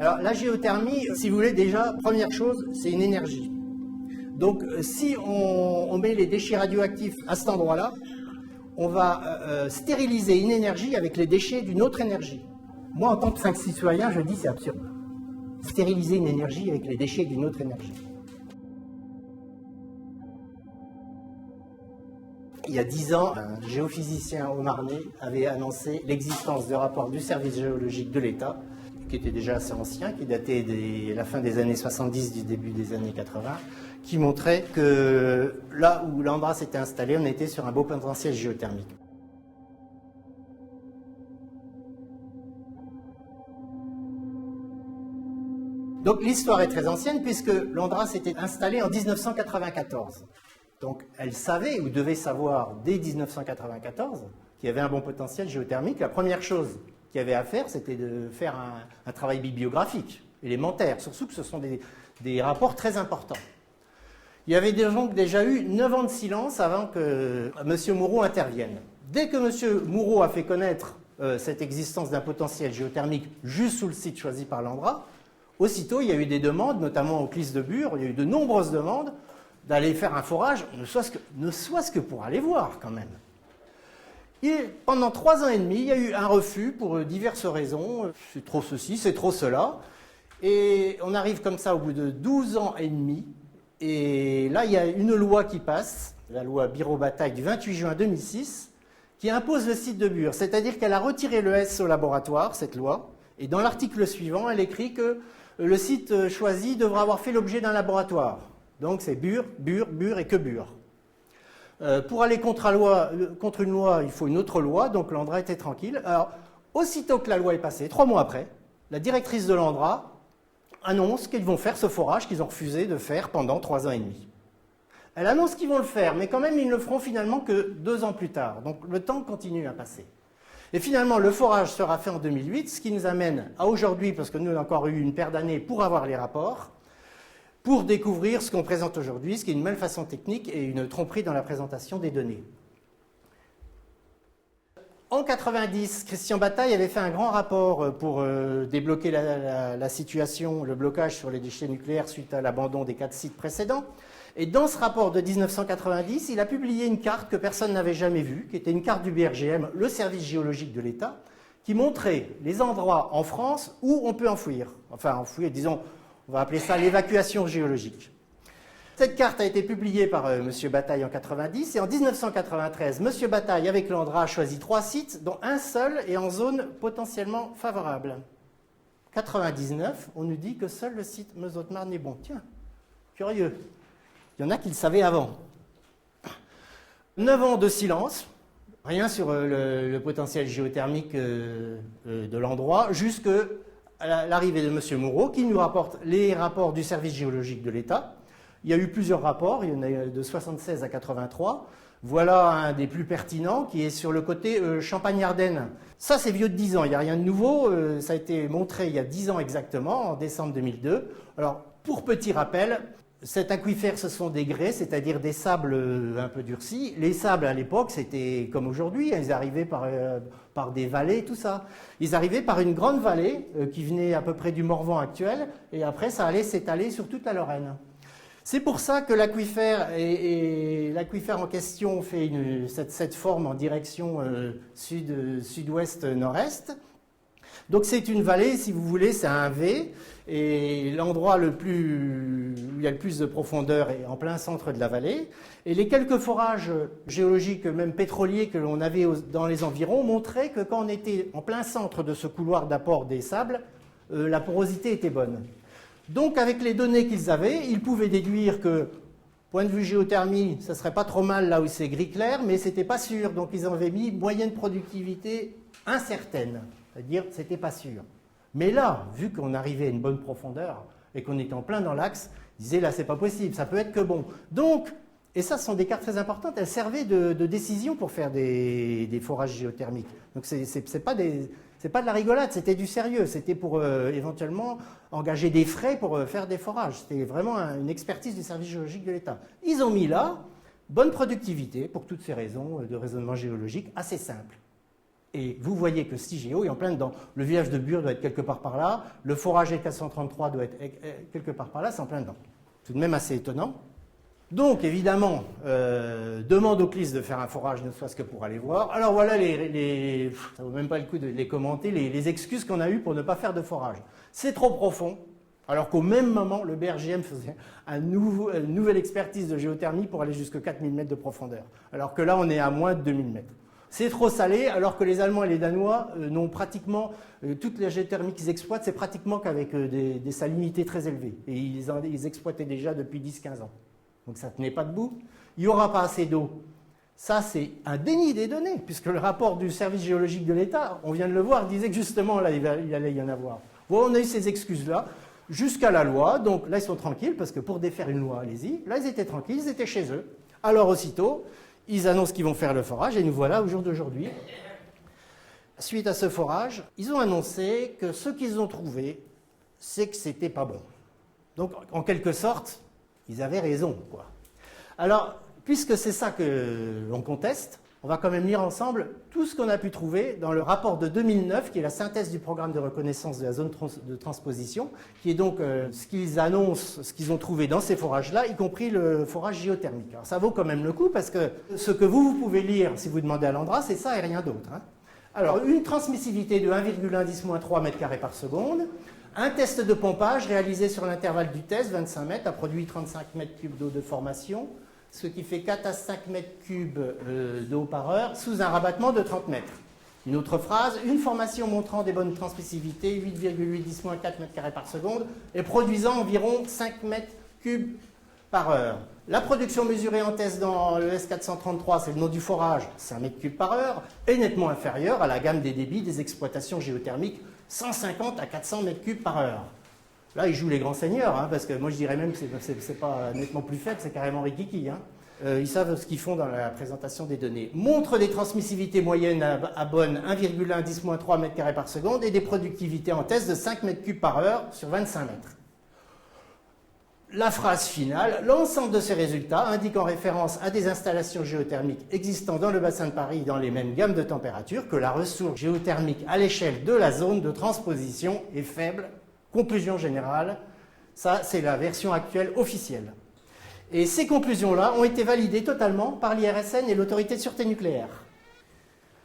Alors la géothermie, si vous voulez, déjà, première chose, c'est une énergie. Donc si on met les déchets radioactifs à cet endroit-là, on va stériliser une énergie avec les déchets d'une autre énergie. Moi, en tant que citoyen, je dis c'est absurde. Stériliser une énergie avec les déchets d'une autre énergie. Il y a 10 ans, un géophysicien au Marnais avait annoncé l'existence de rapports du service géologique de l'État, qui était déjà assez ancien, qui datait de la fin des années 70, du début des années 80, qui montrait que là où l'Andra s'était installé, on était sur un beau potentiel géothermique. Donc l'histoire est très ancienne puisque l'Andra s'était installée en 1994. Donc elle savait ou devait savoir dès 1994 qu'il y avait un bon potentiel géothermique. La première chose qu'il y avait à faire, c'était de faire un travail bibliographique, élémentaire, surtout que ce sont des rapports très importants. Il y avait donc déjà eu 9 ans de silence avant que M. Moureau intervienne. Dès que M. Moureau a fait connaître cette existence d'un potentiel géothermique juste sous le site choisi par l'Andra, aussitôt il y a eu des demandes, notamment au CLIS de Bure, il y a eu de nombreuses demandes d'aller faire un forage, ne soit-ce que pour aller voir quand même. Et pendant 3 ans et demi, il y a eu un refus pour diverses raisons. C'est trop ceci, c'est trop cela. Et on arrive comme ça au bout de 12 ans et demi. Et là, il y a une loi qui passe, la loi Biro-Bataille du 28 juin 2006, qui impose le site de Bure. C'est-à-dire qu'elle a retiré le S au laboratoire, cette loi. Et dans l'article suivant, elle écrit que le site choisi devra avoir fait l'objet d'un laboratoire. Donc c'est Bure, Bure, Bure et que Bure. Pour aller contre une loi, il faut une autre loi, donc l'Andra était tranquille. Alors, aussitôt que la loi est passée, 3 mois après, la directrice de l'Andra annonce qu'ils vont faire ce forage qu'ils ont refusé de faire pendant 3 ans et demi. Elle annonce qu'ils vont le faire, mais quand même, ils ne le feront finalement que 2 ans plus tard. Donc le temps continue à passer. Et finalement, le forage sera fait en 2008, ce qui nous amène à aujourd'hui, parce que nous, on a encore eu une paire d'années pour avoir les rapports, pour découvrir ce qu'on présente aujourd'hui, ce qui est une malfaçon technique et une tromperie dans la présentation des données. En 90, Christian Bataille avait fait un grand rapport pour débloquer la situation, le blocage sur les déchets nucléaires suite à l'abandon des 4 sites précédents. Et dans ce rapport de 1990, il a publié une carte que personne n'avait jamais vue, qui était une carte du BRGM, le service géologique de l'État, qui montrait les endroits en France où on peut enfouir. Enfin, enfouir, disons, on va appeler ça l'évacuation géologique. Cette carte a été publiée par M. Bataille en 1990 et en 1993, M. Bataille, avec l'Andra, a choisi 3 sites, dont un seul est en zone potentiellement favorable. En 1999, on nous dit que seul le site Meuse-Haute-Marne est bon. Tiens, curieux. Il y en a qui le savaient avant. 9 ans de silence, rien sur le potentiel géothermique de l'endroit, jusqu'à l'arrivée de M. Moureau, qui nous rapporte les rapports du service géologique de l'État. Il y a eu plusieurs rapports, il y en a eu de 76 à 83. Voilà un des plus pertinents qui est sur le côté Champagne-Ardenne. Ça, c'est vieux de 10 ans, il n'y a rien de nouveau. Ça a été montré il y a 10 ans exactement, en décembre 2002. Alors, pour petit rappel, cet aquifère, ce sont des grès, c'est-à-dire des sables un peu durcis. Les sables, à l'époque, c'était comme aujourd'hui, ils arrivaient par des vallées, tout ça. Ils arrivaient par une grande vallée qui venait à peu près du Morvan actuel, et après, ça allait s'étaler sur toute la Lorraine. C'est pour ça que l'aquifère en question fait cette forme en direction sud-ouest, nord-est. Donc c'est une vallée, si vous voulez, c'est un V, et l'endroit où il y a le plus de profondeur est en plein centre de la vallée. Et les quelques forages géologiques, même pétroliers, que l'on avait dans les environs, montraient que quand on était en plein centre de ce couloir d'apport des sables, la porosité était bonne. Donc avec les données qu'ils avaient, ils pouvaient déduire que, point de vue géothermie, ça ne serait pas trop mal là où c'est gris clair, mais ce n'était pas sûr. Donc ils avaient mis moyenne productivité incertaine. C'est-à-dire, c'était pas sûr. Mais là, vu qu'on arrivait à une bonne profondeur et qu'on était en plein dans l'axe, ils disaient là, c'est pas possible, ça peut être que bon. Donc, et ça, ce sont des cartes très importantes, elles servaient de décision pour faire des forages géothermiques. Donc, c'est pas de la rigolade, c'était du sérieux. C'était pour éventuellement engager des frais pour faire des forages. C'était vraiment une expertise du service géologique de l'État. Ils ont mis là, bonne productivité, pour toutes ces raisons de raisonnement géologique, assez simple. Et vous voyez que Stigéo est en plein dedans. Le village de Bure doit être quelque part par là, le forage E433 doit être quelque part par là, c'est en plein dedans. Tout de même assez étonnant. Donc, évidemment, demande au CLIS de faire un forage, ne serait-ce que pour aller voir. Alors voilà, ça ne vaut même pas le coup de les commenter, les excuses qu'on a eues pour ne pas faire de forage. C'est trop profond, alors qu'au même moment, le BRGM faisait une nouvelle expertise de géothermie pour aller jusqu'à 4000 mètres de profondeur. Alors que là, on est à moins de 2000 mètres. C'est trop salé, alors que les Allemands et les Danois n'ont pratiquement, toute la géothermie qu'ils exploitent, c'est pratiquement qu'avec des salinités très élevées. Et ils exploitaient déjà depuis 10-15 ans. Donc ça ne tenait pas debout. Il n'y aura pas assez d'eau. Ça, c'est un déni des données, puisque le rapport du service géologique de l'État, on vient de le voir, disait que justement, là, il allait y en avoir. Bon, on a eu ces excuses-là, jusqu'à la loi. Donc là, ils sont tranquilles, parce que pour défaire une loi, allez-y. Là, ils étaient tranquilles, ils étaient chez eux. Alors, aussitôt, ils annoncent qu'ils vont faire le forage, et nous voilà au jour d'aujourd'hui. Suite à ce forage, ils ont annoncé que ce qu'ils ont trouvé, c'est que c'était pas bon. Donc, en quelque sorte, ils avaient raison, quoi. Alors, puisque c'est ça que l'on conteste, on va quand même lire ensemble tout ce qu'on a pu trouver dans le rapport de 2009, qui est la synthèse du programme de reconnaissance de la zone de transposition, qui est donc ce qu'ils annoncent, ce qu'ils ont trouvé dans ces forages-là, y compris le forage géothermique. Alors ça vaut quand même le coup, parce que ce que vous pouvez lire si vous demandez à l'Andra, c'est ça et rien d'autre. Hein. Alors, une transmissivité de 1,1-3 m² par seconde, un test de pompage réalisé sur l'intervalle du test, 25 mètres, a produit 35 m3 d'eau de formation, ce qui fait 4 à 5 m3 d'eau par heure, sous un rabattement de 30 mètres. Une autre phrase, une formation montrant des bonnes transmissivités, 8,8-10-4 m² par seconde, et produisant environ 5 m3 par heure. La production mesurée en test dans le S433, c'est le nom du forage, 5 m3 par heure, est nettement inférieure à la gamme des débits des exploitations géothermiques, 150 à 400 m3 par heure. Là, ils jouent les grands seigneurs, hein, parce que moi je dirais même que c'est pas nettement plus faible, c'est carrément rikiki. Hein. Ils savent ce qu'ils font dans la présentation des données. Montre des transmissivités moyennes à bonne 1,1-10-3 m² par seconde et des productivités en test de 5 m3 par heure sur 25 mètres. La phrase finale, l'ensemble de ces résultats indique en référence à des installations géothermiques existant dans le bassin de Paris dans les mêmes gammes de température que la ressource géothermique à l'échelle de la zone de transposition est faible. Conclusion générale, ça c'est la version actuelle officielle. Et ces conclusions-là ont été validées totalement par l'IRSN et l'Autorité de sûreté nucléaire.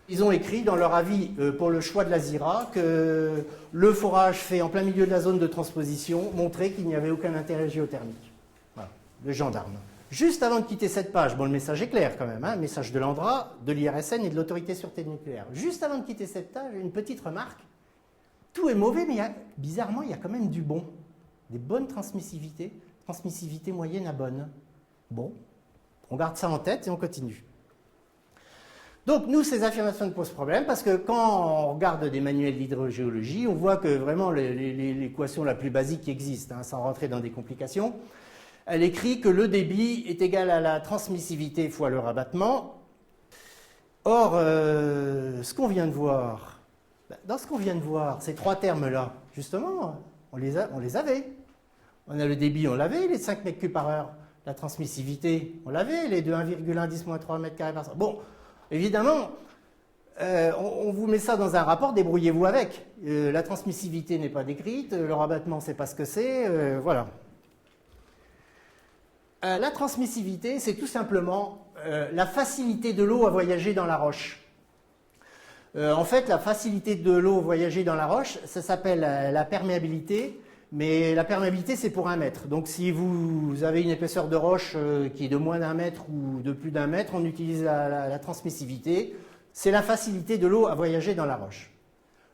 Ils ont écrit dans leur avis pour le choix de la ZIRA que le forage fait en plein milieu de la zone de transposition montrait qu'il n'y avait aucun intérêt géothermique. Voilà, le gendarme. Juste avant de quitter cette page, bon le message est clair quand même, hein, message de l'ANDRA, de l'IRSN et de l'Autorité de sûreté nucléaire. Juste avant de quitter cette page, une petite remarque. Tout est mauvais, mais bizarrement, il y a quand même du bon. Des bonnes transmissivités, transmissivité moyenne à bonne. Bon, on garde ça en tête et on continue. Donc, nous, ces affirmations nous posent problème parce que quand on regarde des manuels d'hydrogéologie, on voit que vraiment l'équation la plus basique qui existe, hein, sans rentrer dans des complications, elle écrit que le débit est égal à la transmissivité fois le rabattement. Or, ce qu'on vient de voir, dans ce qu'on vient de voir, ces trois termes-là, justement, on les avait. On a le débit, on l'avait, les 5 m3 par heure. La transmissivité, on l'avait, les 1,1-10-3 m² par seconde. Bon, évidemment, on vous met ça dans un rapport, débrouillez-vous avec. La transmissivité n'est pas décrite, le rabattement, c'est pas ce que c'est, voilà. La transmissivité, c'est tout simplement la facilité de l'eau à voyager dans la roche. En fait, la facilité de l'eau à voyager dans la roche, ça s'appelle la perméabilité, mais la perméabilité, c'est pour 1 mètre. Donc, si vous avez une épaisseur de roche qui est de moins d'1 mètre ou de plus d'1 mètre, on utilise la transmissivité. C'est la facilité de l'eau à voyager dans la roche.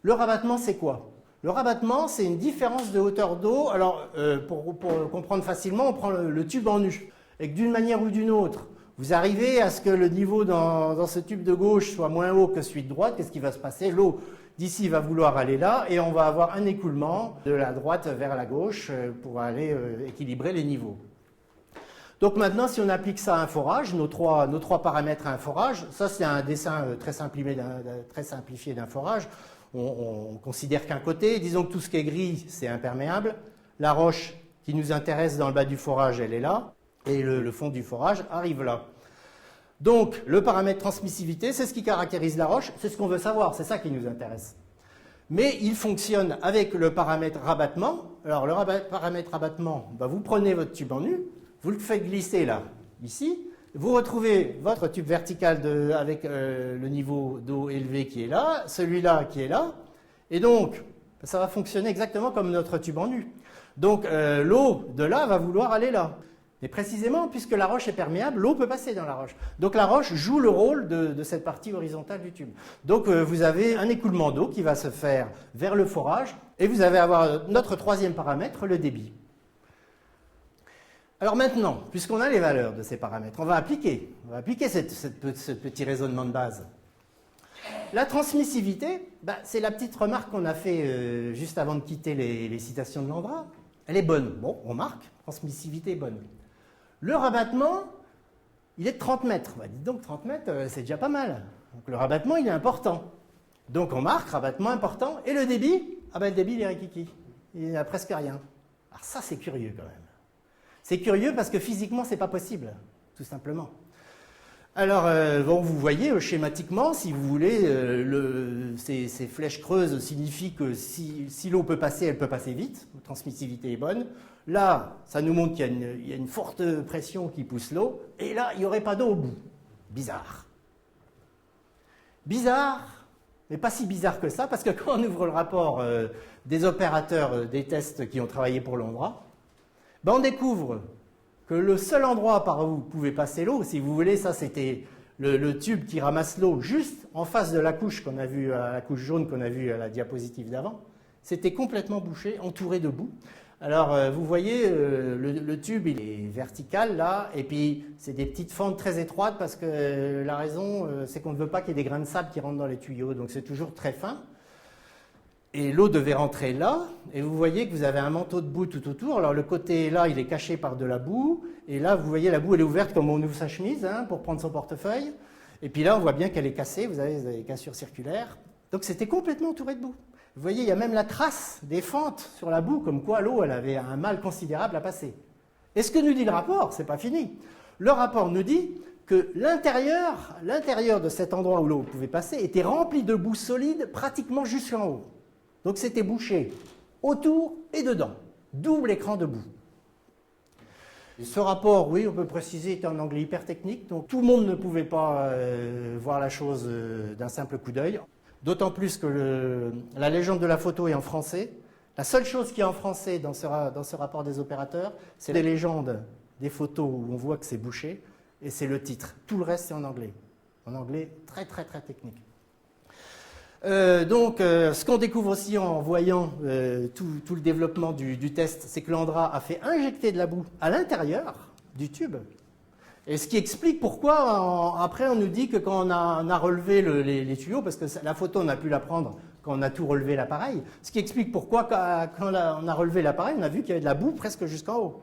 Le rabattement, c'est quoi? Le rabattement, c'est une différence de hauteur d'eau. Alors, pour comprendre facilement, on prend le tube en U. Et que d'une manière ou d'une autre, vous arrivez à ce que le niveau dans ce tube de gauche soit moins haut que celui de droite. Qu'est-ce qui va se passer? L'eau d'ici va vouloir aller là et on va avoir un écoulement de la droite vers la gauche pour aller équilibrer les niveaux. Donc maintenant, si on applique ça à un forage, nos trois paramètres à un forage, ça c'est un dessin très simplifié d'un forage. On considère qu'un côté, disons que tout ce qui est gris, c'est imperméable. La roche qui nous intéresse dans le bas du forage, elle est là. Et le fond du forage arrive là. Donc, le paramètre transmissivité, c'est ce qui caractérise la roche, c'est ce qu'on veut savoir, c'est ça qui nous intéresse. Mais il fonctionne avec le paramètre rabattement. Alors, le paramètre rabattement, vous prenez votre tube en nu, vous le faites glisser là, ici, vous retrouvez votre tube vertical avec le niveau d'eau élevé qui est là, celui-là qui est là, et donc, ça va fonctionner exactement comme notre tube en nu. Donc, l'eau de là va vouloir aller là. Mais précisément, puisque la roche est perméable, l'eau peut passer dans la roche. Donc la roche joue le rôle de cette partie horizontale du tube. Donc vous avez un écoulement d'eau qui va se faire vers le forage, et vous allez avoir notre troisième paramètre, le débit. Alors maintenant, puisqu'on a les valeurs de ces paramètres, on va appliquer ce petit raisonnement de base. La transmissivité, c'est la petite remarque qu'on a fait juste avant de quitter les citations de Landrat. Elle est bonne. Bon, on marque, transmissivité est bonne. Le rabattement, il est de 30 mètres. Dites donc, 30 mètres, c'est déjà pas mal. Donc le rabattement, il est important. Donc on marque, rabattement important. Et le débit, le débit, il est rikiki. Il n'y a presque rien. Alors ça, c'est curieux quand même. C'est curieux parce que physiquement, c'est pas possible, tout simplement. Alors, vous voyez schématiquement, si vous voulez, ces flèches creuses signifient que si l'eau peut passer, elle peut passer vite. La transmissivité est bonne. Là, ça nous montre qu'il y a une forte pression qui pousse l'eau. Et là, il n'y aurait pas d'eau au bout. Bizarre. Bizarre, mais pas si bizarre que ça, parce que quand on ouvre le rapport des opérateurs des tests qui ont travaillé pour Landrat, on découvre que le seul endroit par où vous pouvez passer l'eau, si vous voulez, ça c'était le tube qui ramasse l'eau juste en face de la couche qu'on a vue, la couche jaune qu'on a vue à la diapositive d'avant, c'était complètement bouché, entouré de boue. Alors vous voyez, le tube il est vertical là, et puis c'est des petites fentes très étroites parce que la raison c'est qu'on ne veut pas qu'il y ait des grains de sable qui rentrent dans les tuyaux, donc c'est toujours très fin. Et l'eau devait rentrer là, et vous voyez que vous avez un manteau de boue tout autour. Alors le côté là, il est caché par de la boue, et là, vous voyez, la boue, elle est ouverte comme on ouvre sa chemise pour prendre son portefeuille. Et puis là, on voit bien qu'elle est cassée, vous avez des cassures circulaires. Donc c'était complètement entouré de boue. Vous voyez, il y a même la trace des fentes sur la boue, comme quoi l'eau, elle avait un mal considérable à passer. Et ce que nous dit le rapport, c'est pas fini. Le rapport nous dit que l'intérieur de cet endroit où l'eau pouvait passer était rempli de boue solide pratiquement jusqu'en haut. Donc c'était bouché autour et dedans, double écran de boue. Et ce rapport, oui, on peut préciser, était en anglais hyper technique, donc tout le monde ne pouvait pas voir la chose d'un simple coup d'œil. D'autant plus que la légende de la photo est en français. La seule chose qui est en français dans ce rapport des opérateurs, c'est les légendes des photos où on voit que c'est bouché, et c'est le titre. Tout le reste, c'est en anglais. En anglais très très très technique. Ce qu'on découvre aussi en voyant tout le développement du test, c'est que Landrat a fait injecter de la boue à l'intérieur du tube. Et ce qui explique pourquoi, après, on nous dit que quand on a relevé les tuyaux, parce que la photo, on a pu la prendre quand on a tout relevé l'appareil, ce qui explique pourquoi, quand on a relevé l'appareil, on a vu qu'il y avait de la boue presque jusqu'en haut.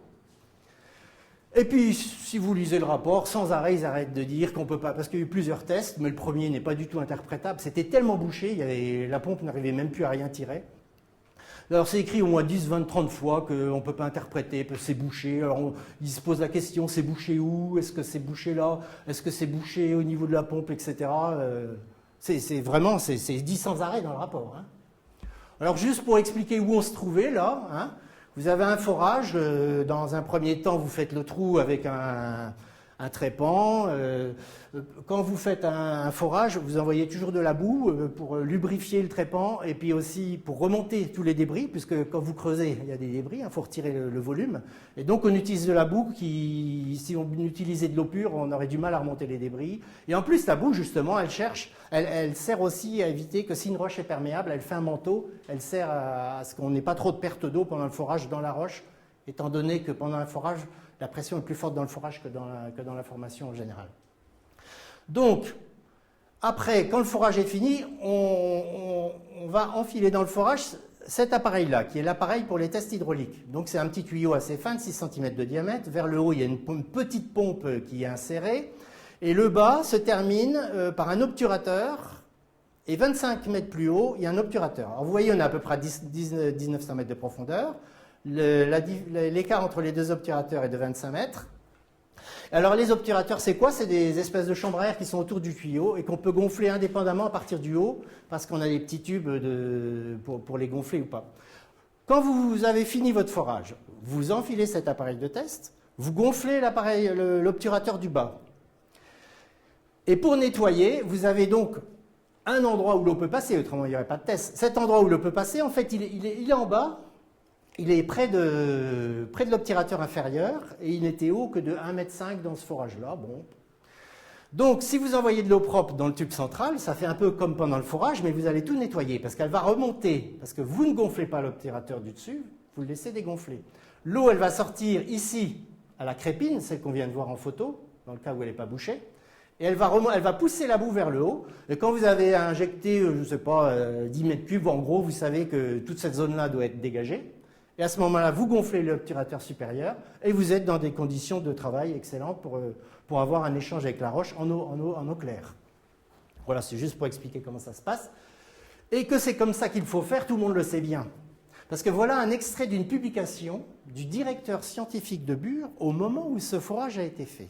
Et puis, si vous lisez le rapport, sans arrêt, ils arrêtent de dire qu'on ne peut pas, parce qu'il y a eu plusieurs tests, mais le premier n'est pas du tout interprétable. C'était tellement bouché, la pompe n'arrivait même plus à rien tirer. Alors, c'est écrit au moins 10, 20, 30 fois qu'on ne peut pas interpréter, que c'est bouché. Alors, ils se posent la question, c'est bouché où? Est-ce que c'est bouché là? Est-ce que c'est bouché au niveau de la pompe, etc. C'est vraiment, c'est dit sans arrêt dans le rapport. Alors, juste pour expliquer où on se trouvait, là, vous avez un forage, dans un premier temps, vous faites le trou avec un trépan. Quand vous faites un forage, vous envoyez toujours de la boue pour lubrifier le trépan et puis aussi pour remonter tous les débris, puisque quand vous creusez, il y a des débris, il faut retirer le volume. Et donc on utilise de la boue qui, si on utilisait de l'eau pure, on aurait du mal à remonter les débris. Et en plus, la boue, justement, elle sert aussi à éviter que si une roche est perméable, elle fait un manteau, elle sert à ce qu'on n'ait pas trop de perte d'eau pendant le forage dans la roche, étant donné que pendant un forage, la pression est plus forte dans le forage que dans la formation en général. Donc, après, quand le forage est fini, on va enfiler dans le forage cet appareil-là, qui est l'appareil pour les tests hydrauliques. Donc, c'est un petit tuyau assez fin, de 6 cm de diamètre. Vers le haut, il y a une petite pompe qui est insérée. Et le bas se termine par un obturateur. Et 25 mètres plus haut, il y a un obturateur. Alors, vous voyez, on a à peu près 1900 mètres de profondeur. L'écart entre les deux obturateurs est de 25 mètres. Alors les obturateurs, c'est quoi? C'est des espèces de chambres à air qui sont autour du tuyau et qu'on peut gonfler indépendamment à partir du haut parce qu'on a des petits tubes pour les gonfler ou pas. Quand vous avez fini votre forage, vous enfilez cet appareil de test, vous gonflez l'obturateur du bas. Et pour nettoyer, vous avez donc un endroit où l'eau peut passer, autrement il n'y aurait pas de test. Cet endroit où l'eau peut passer, en fait, il est en bas, il est près de l'obturateur inférieur et il n'était haut que de 1,5 m dans ce forage-là. Bon. Donc, si vous envoyez de l'eau propre dans le tube central, ça fait un peu comme pendant le forage, mais vous allez tout nettoyer parce qu'elle va remonter, parce que vous ne gonflez pas l'obturateur du dessus, vous le laissez dégonfler. L'eau, elle va sortir ici à la crépine, celle qu'on vient de voir en photo, dans le cas où elle n'est pas bouchée, et elle va pousser la boue vers le haut. Et quand vous avez injecté, je ne sais pas, 10 mètres cubes, en gros, vous savez que toute cette zone-là doit être dégagée. Et à ce moment-là, vous gonflez l'obturateur supérieur et vous êtes dans des conditions de travail excellentes pour avoir un échange avec la roche en eau claire. Voilà, c'est juste pour expliquer comment ça se passe. Et que c'est comme ça qu'il faut faire, tout le monde le sait bien. Parce que voilà un extrait d'une publication du directeur scientifique de Bure au moment où ce forage a été fait.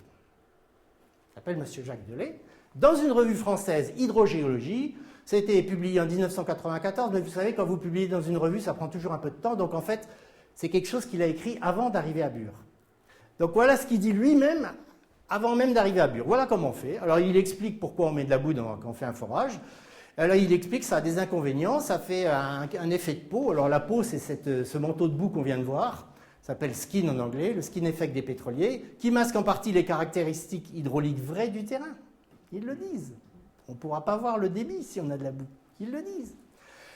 Il s'appelle M. Jacques Delay. Dans une revue française, Hydrogéologie, ça a été publié en 1994, mais vous savez, quand vous publiez dans une revue, ça prend toujours un peu de temps. Donc en fait, c'est quelque chose qu'il a écrit avant d'arriver à Bure. Donc voilà ce qu'il dit lui-même avant même d'arriver à Bure. Voilà comment on fait. Alors il explique pourquoi on met de la boue quand on fait un forage. Alors il explique que ça a des inconvénients, ça fait un effet de peau. Alors la peau, c'est ce manteau de boue qu'on vient de voir. Ça s'appelle skin en anglais, le skin effect des pétroliers, qui masque en partie les caractéristiques hydrauliques vraies du terrain. Ils le disent. On ne pourra pas voir le débit si on a de la boue. Ils le disent.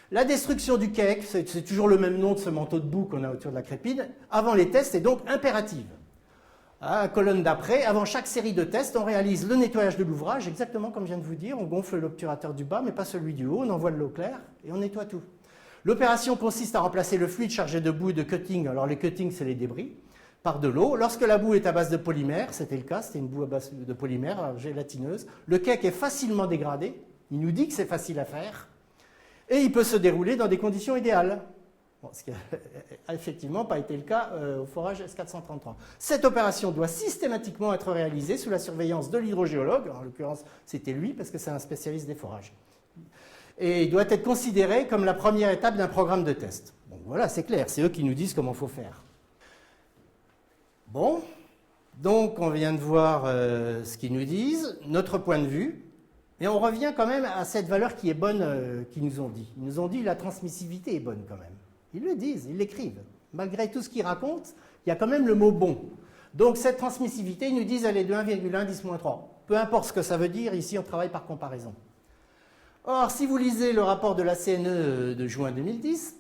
La destruction du cake, c'est toujours le même nom de ce manteau de boue qu'on a autour de la crépine, avant les tests est donc impérative. À la colonne d'après, avant chaque série de tests, on réalise le nettoyage de l'ouvrage, exactement comme je viens de vous dire. On gonfle l'obturateur du bas, mais pas celui du haut. On envoie de l'eau claire et on nettoie tout. L'opération consiste à remplacer le fluide chargé de boue et de cutting. Alors les cuttings, c'est les débris, par de l'eau. Lorsque la boue est à base de polymère, c'était le cas, c'était une boue à base de polymère gélatineuse, le cake est facilement dégradé, il nous dit que c'est facile à faire, et il peut se dérouler dans des conditions idéales. Bon, ce qui n'a effectivement pas été le cas au forage S433. Cette opération doit systématiquement être réalisée sous la surveillance de l'hydrogéologue, en l'occurrence c'était lui parce que c'est un spécialiste des forages. Et il doit être considéré comme la première étape d'un programme de test. Bon, voilà, c'est clair, c'est eux qui nous disent comment il faut faire. Bon, donc on vient de voir ce qu'ils nous disent, notre point de vue, et on revient quand même à cette valeur qui est bonne qu'ils nous ont dit. Ils nous ont dit que la transmissivité est bonne quand même. Ils le disent, ils l'écrivent. Malgré tout ce qu'ils racontent, il y a quand même le mot bon. Donc cette transmissivité, ils nous disent elle est de 1,1 10-3. Peu importe ce que ça veut dire, ici on travaille par comparaison. Or, si vous lisez le rapport de la CNE de juin 2010,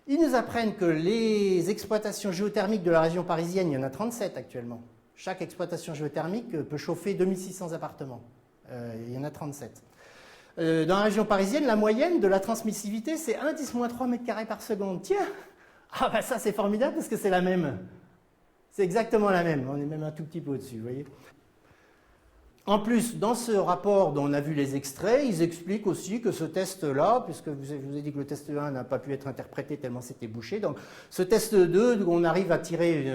ils nous apprennent que les exploitations géothermiques de la région parisienne, il y en a 37 actuellement. Chaque exploitation géothermique peut chauffer 2600 appartements. Il y en a 37. Dans la région parisienne, la moyenne de la transmissivité, c'est 1 10-3 m² par seconde. Tiens, ah ben ça c'est formidable parce que c'est la même. C'est exactement la même. On est même un tout petit peu au-dessus, vous voyez. En plus, dans ce rapport dont on a vu les extraits, ils expliquent aussi que ce test-là, puisque je vous ai dit que le test 1 n'a pas pu être interprété tellement c'était bouché, donc ce test 2, où on arrive à tirer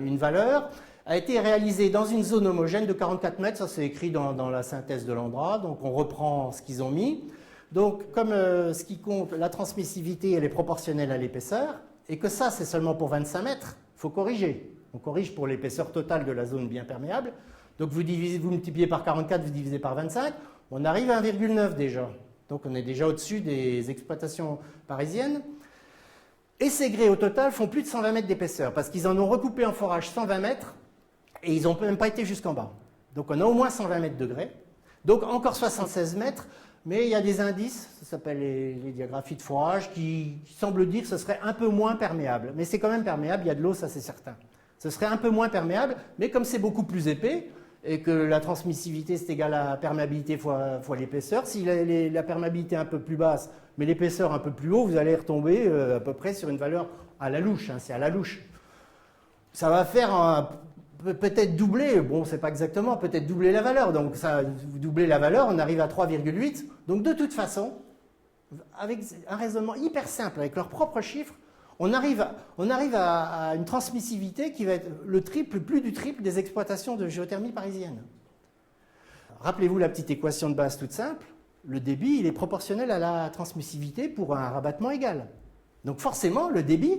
une valeur, a été réalisé dans une zone homogène de 44 mètres, ça c'est écrit dans la synthèse de Landra, donc on reprend ce qu'ils ont mis. Donc comme ce qui compte, la transmissivité, elle est proportionnelle à l'épaisseur, et que ça c'est seulement pour 25 mètres, il faut corriger. On corrige pour l'épaisseur totale de la zone bien perméable. Donc vous multipliez par 44, vous divisez par 25, on arrive à 1,9 déjà. Donc on est déjà au-dessus des exploitations parisiennes. Et ces grès au total font plus de 120 mètres d'épaisseur, parce qu'ils en ont recoupé en forage 120 mètres, et ils n'ont même pas été jusqu'en bas. Donc on a au moins 120 mètres de grès. Donc encore 76 mètres, mais il y a des indices, ça s'appelle les diagraphies de forage, qui semblent dire que ce serait un peu moins perméable. Mais c'est quand même perméable, il y a de l'eau, ça c'est certain. Ce serait un peu moins perméable, mais comme c'est beaucoup plus épais, et que la transmissivité c'est égal à la perméabilité fois l'épaisseur. Si la perméabilité est un peu plus basse, mais l'épaisseur un peu plus haut, vous allez retomber à peu près sur une valeur à la louche, hein, c'est à la louche. Ça va faire peut-être doubler, bon c'est pas exactement, peut-être doubler la valeur, donc ça, vous doublez la valeur, on arrive à 3,8, donc de toute façon, avec un raisonnement hyper simple, avec leurs propres chiffres, on arrive à une transmissivité qui va être le triple, plus du triple des exploitations de géothermie parisienne. Rappelez-vous la petite équation de base toute simple, le débit il est proportionnel à la transmissivité pour un rabattement égal. Donc forcément, le débit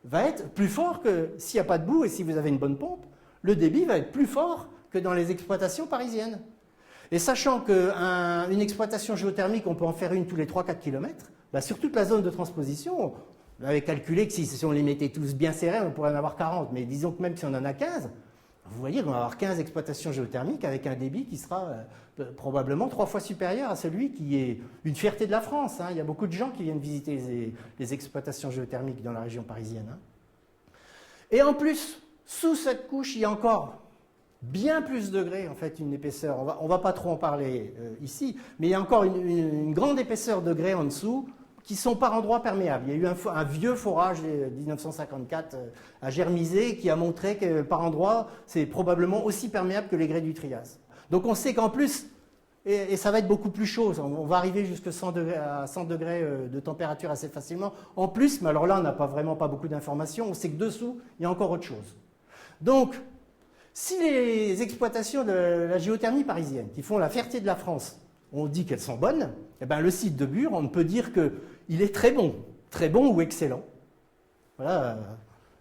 va être plus fort que s'il n'y a pas de boue et si vous avez une bonne pompe, le débit va être plus fort que dans les exploitations parisiennes. Et sachant qu'une exploitation géothermique, on peut en faire une tous les 3-4 km, bah sur toute la zone de transposition, on avait calculé que si on les mettait tous bien serrés, on pourrait en avoir 40. Mais disons que même si on en a 15, vous voyez qu'on va avoir 15 exploitations géothermiques avec un débit qui sera probablement 3 fois supérieur à celui qui est une fierté de la France. Hein. Il y a beaucoup de gens qui viennent visiter les exploitations géothermiques dans la région parisienne. Hein. Et en plus, sous cette couche, il y a encore bien plus de degrés, en fait, une épaisseur. On va pas trop en parler ici, mais il y a encore une grande épaisseur de grès en dessous qui sont par endroits perméables. Il y a eu un vieux forage de 1954 à Germisé qui a montré que par endroits, c'est probablement aussi perméable que les grès du Trias. Donc on sait qu'en plus, et ça va être beaucoup plus chaud, on va arriver jusqu'à 100 degrés de température assez facilement. En plus, mais alors là, on n'a vraiment pas beaucoup d'informations, on sait que dessous, il y a encore autre chose. Donc, si les exploitations de la géothermie parisienne, qui font la fierté de la France, on dit qu'elles sont bonnes, eh bien, le site de Bure, on ne peut dire qu'il est très bon ou excellent. Voilà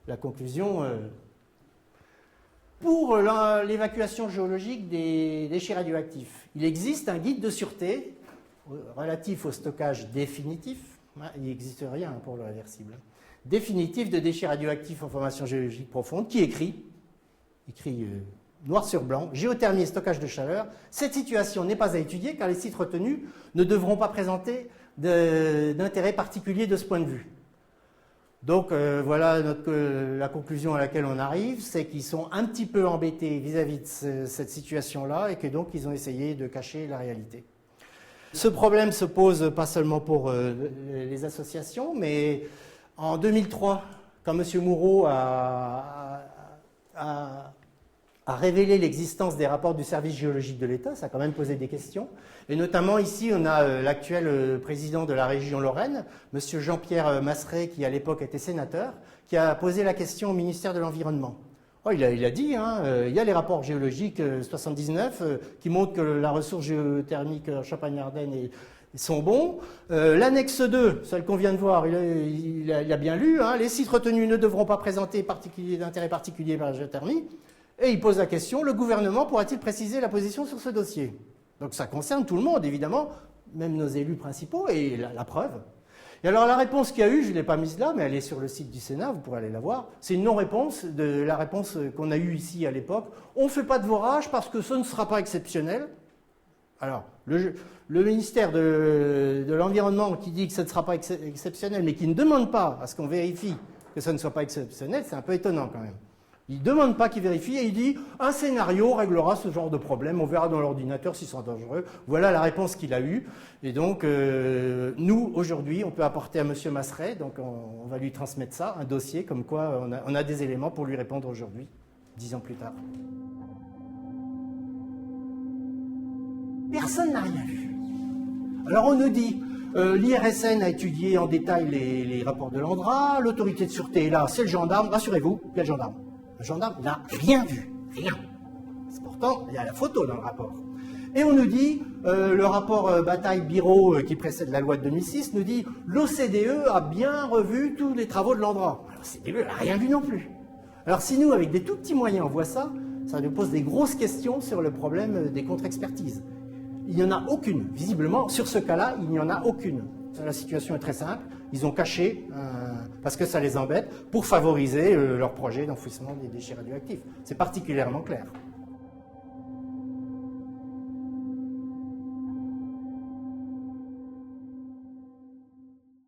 la conclusion. Pour l'évacuation géologique des déchets radioactifs, il existe un guide de sûreté relatif au stockage définitif, il n'existe rien pour le réversible, définitif de déchets radioactifs en formation géologique profonde, qui écrit noir sur blanc, géothermie et stockage de chaleur, cette situation n'est pas à étudier car les sites retenus ne devront pas présenter d'intérêt particulier de ce point de vue. Donc voilà la conclusion à laquelle on arrive, c'est qu'ils sont un petit peu embêtés vis-à-vis de cette situation-là et que donc ils ont essayé de cacher la réalité. Ce problème se pose pas seulement pour les associations, mais en 2003, quand M. Moureau a révélé l'existence des rapports du service géologique de l'État, ça a quand même posé des questions. Et notamment ici, on a l'actuel président de la région Lorraine, M. Jean-Pierre Masseret, qui à l'époque était sénateur, qui a posé la question au ministère de l'Environnement. Oh, il a dit, il y a les rapports géologiques 79 qui montrent que la ressource géothermique en Champagne-Ardenne sont bons. L'annexe 2, celle qu'on vient de voir, il a bien lu, les sites retenus ne devront pas présenter d'intérêt particulier par la géothermie. Et il pose la question, le gouvernement pourra-t-il préciser la position sur ce dossier? Donc ça concerne tout le monde, évidemment, même nos élus principaux, et la preuve. Et alors la réponse qu'il y a eu, je ne l'ai pas mise là, mais elle est sur le site du Sénat, vous pourrez aller la voir, c'est une non-réponse de la réponse qu'on a eue ici à l'époque. On ne fait pas de forage parce que ce ne sera pas exceptionnel. Alors, le ministère de l'Environnement qui dit que ce ne sera pas exceptionnel, mais qui ne demande pas à ce qu'on vérifie que ce ne soit pas exceptionnel, c'est un peu étonnant quand même. Il ne demande pas qu'il vérifie et il dit « un scénario réglera ce genre de problème, on verra dans l'ordinateur s'ils sont dangereux ». Voilà la réponse qu'il a eue. Et donc, nous, aujourd'hui, on peut apporter à M. Masseret, donc on va lui transmettre ça, un dossier comme quoi on a des éléments pour lui répondre aujourd'hui, 10 ans plus tard. Personne n'a rien vu. Alors on nous dit, l'IRSN a étudié en détail les rapports de l'ANDRA, l'autorité de sûreté est là, c'est le gendarme, rassurez-vous, il y a le gendarme. Le gendarme n'a rien vu, rien. Pourtant, il y a la photo dans le rapport. Et on nous dit, le rapport Bataille-Biro qui précède la loi de 2006 nous dit l'OCDE a bien revu tous les travaux de l'ANDRA. L'OCDE n'a rien vu non plus. Alors si nous, avec des tout petits moyens, on voit ça, ça nous pose des grosses questions sur le problème des contre-expertises. Il n'y en a aucune. Visiblement, sur ce cas-là, il n'y en a aucune. La situation est très simple. Ils ont caché, parce que ça les embête, pour favoriser leur projet d'enfouissement des déchets radioactifs. C'est particulièrement clair.